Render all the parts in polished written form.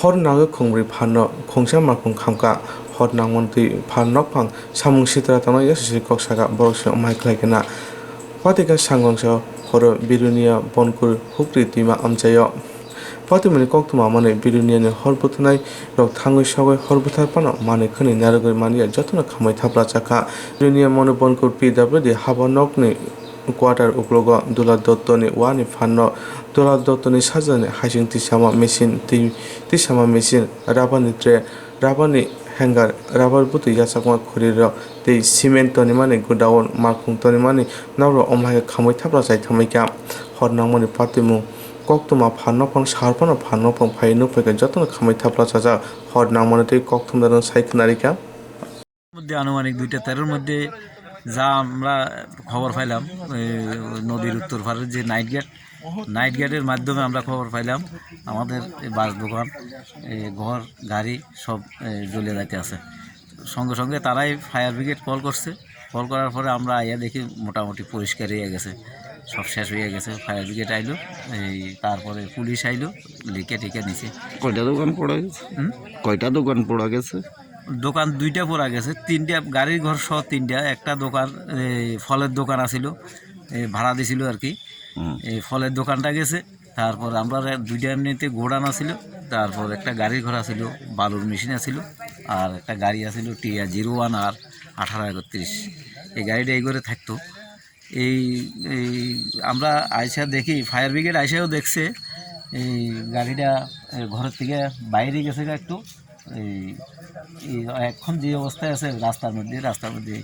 Khornang Khungbrwi Phalnok Khungsa Malkhung Khamka Khornang Khungbrwi Phalnok Phang Samung Sitra Tano Yasisi Koksaga Borokse Omai Klaikena Patika Sangongso Khoro Belonia Bonkoro Hukri Tima Amchayo Patimani Koktuma Mane Belonia Horbutanai Rok Thangui Sogoi Horbutar Pano Mane Khani Naragoi Mania Jotuna Khamwi Thapla Chakha Belonia Mono Bonkoro PWD Habanokni Quarter Uklogo Dula Dottoni Wani Phalnok Dula Dottoni Sajane Hajing Tisama Machine Tisama Machine Rabani Tray Rabani Hanger Rubber Butu Yasakwa Kuriro the Cement Tony Money Godown Malkhung Tony Money Naro Omai Khamwi Thapla Chakha Khornang Moni Patimu Koktuma Phalnok Phang Sharpana Phalnok Phang Phainu Pheke Jotona Khamwi Thapla Chakha Khornang Moni Tei Koktum Daron Saikhnarika মধ্যে আনুমানিক 2টা-13 মধ্যে যা আমরা খবর পাইলাম নদীর উত্তর পারের যে নাইট গেটের মাধ্যমে আমরা খবর পাইলাম আমাদের বাস দোকান ঘর গাড়ি সব জ্বলে যাইতে আছে সঙ্গে সঙ্গে তারাই ফায়ার ব্রিগেড কল করার পরে আমরা আইয়া দেখি মোটামুটি পরিষ্কার হয়ে গেছে সব শেষ হয়ে গেছে ফায়ার ব্রিগেড আইলো তারপরে পুলিশ আইলো লিখে টিকে নিছে কয়টা দোকান পোড়া গেছে দোকান 2টা পোড়া গেছে 3টা গাড়ির ঘর সহ 3টা একটা দোকান ফলের দোকান আছিল ভাড়া দিছিল আর কি এই ফলের দোকানটা গেছে তারপর আমরা 2টা এমনিতে গোডাউন আছিল তারপর একটা গাড়ির ঘর আছিল বালুর মেশিন আছিল আর একটা গাড়ি আছিল টিয়া 01 আর 1831 এই গাড়িটা এই করে থাকতো এই আমরা আইসা দেখি ফায়ার ব্রিগেড আইসাও দেখছে এই গাড়িটা ঘরের থেকে বাইরে গেছে একটু এখন যে অবস্থায় আছে রাস্তার মধ্যে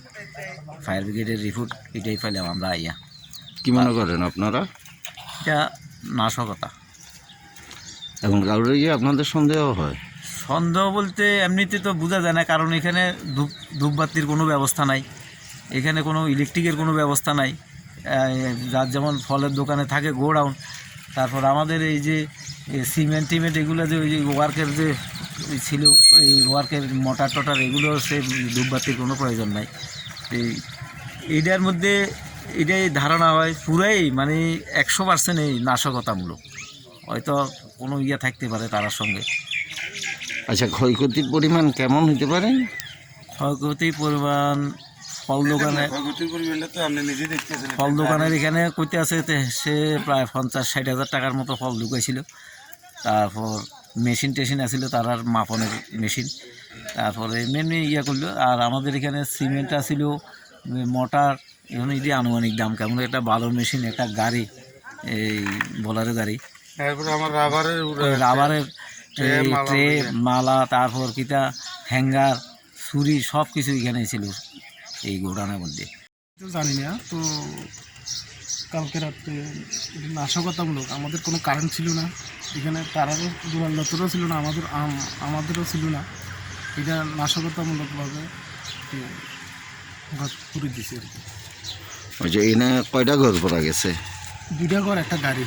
ফায়ার ব্রিগেডের রিপোর্ট এটাই পাইলাম আমরা আইয়া কি মনে করেন আপনারা এটা নাশকতা এখন কারোর আপনাদের সন্দেহ বলতে এমনিতে তো বোঝা যায় না কারণ এখানে ধূপবাতির কোনো ব্যবস্থা নাই এখানে কোনো ইলেকট্রিকের কোনো ব্যবস্থা নাই যার যেমন ফলের দোকানে থাকে গোডাউন তারপর আমাদের এই যে সিমেন্ট এগুলো যে ওই যে ওয়ার্কের যে ছিল এই ওয়ার্কের মোটর এগুলো সে ধূপবাতির কোনো প্রয়োজন নাই এইটার মধ্যে এটাই ধারণা হয় পুরাই মানে 100% এই নাশকতামূলক হয়তো কোনো থাকতে পারে তার সঙ্গে। আচ্ছা ক্ষয়ক্ষতির পরিমাণ কেমন হতে পারে? ক্ষয়ক্ষতির পরিমাণ ফল দোকানের এখানে কইতে আছে সে প্রায় 50-60 হাজার টাকার মতো ফল ঢুকাইছিল তারপর মেশিন আছিল তার আর মাপনের মেশিন তারপরে মেনলি করলো আর আমাদের এখানে সিমেন্ট আছিল মোটর এখন এটি আনুমানিক দাম কেমন একটা বালুর মেশিন একটা গাড়ি এই বোলারো গাড়ি তারপরে আমার রাবারের ট্রে মালা তারপর কিটা হ্যাঙ্গার ছুরি সব কিছু এখানে ছিল এই গোডাউনের মধ্যে জানি না তো কালকে রাত্রে নাশকতামূলক আমাদের কোনো কারেন্ট ছিল না এখানে তারারও দোকানদারও ছিল না আমাদেরও ছিল না এটা নাশকতামূলকভাবে ঘর পুড়ে দিছে আর কি। আচ্ছা এনে কয়টা ঘর পড়া গেছে? 2টা ঘর একটা গাড়ি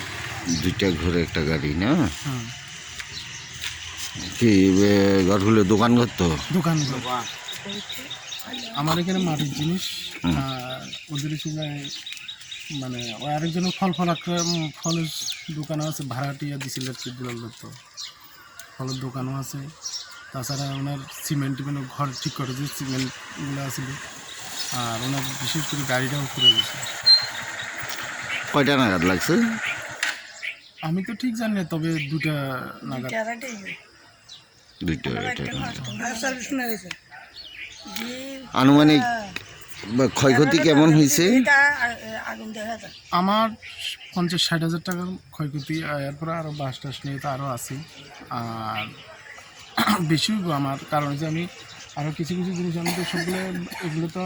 2টা ঘরে একটা গাড়ি না কি ঘরগুলো দোকান ঘর তো দোকান আমার এখানে মাটির জিনিস ওদের ছিল মানে ওই আরেকজনের ফলের দোকানও আছে ভাড়াটিয়া দিছিল তো ফলের দোকানও আছে তাছাড়া ওনার সিমেন্ট ঘর ঠিক করে যে সিমেন্টগুলো আছিল আর ওনার বিশেষ করে গাড়িটাও করে গেছে। কয়টা নাগাদ লাগছে? আমি তো ঠিক জানি না তবে 2টা নাগাদ আনুমানিক ক্ষয়ক্ষতি কেমন হয়েছে? আমার 50-60 হাজার টাকার ক্ষয়ক্ষতি এরপরে আরও বাস টাস নিয়ে তো আরও আছে আর বেশি আমার কারণ যে আমি আরও কিছু জিনিস আমি তো এগুলো তো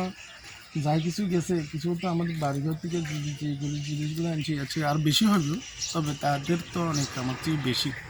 যাই কিছু গেছে কিছু তো আমাদের বাড়িঘর থেকে যেগুলো জিনিসগুলো আনছি আছে আর বেশি হবে তবে তাদের তো অনেক আমার চেয়ে বেশি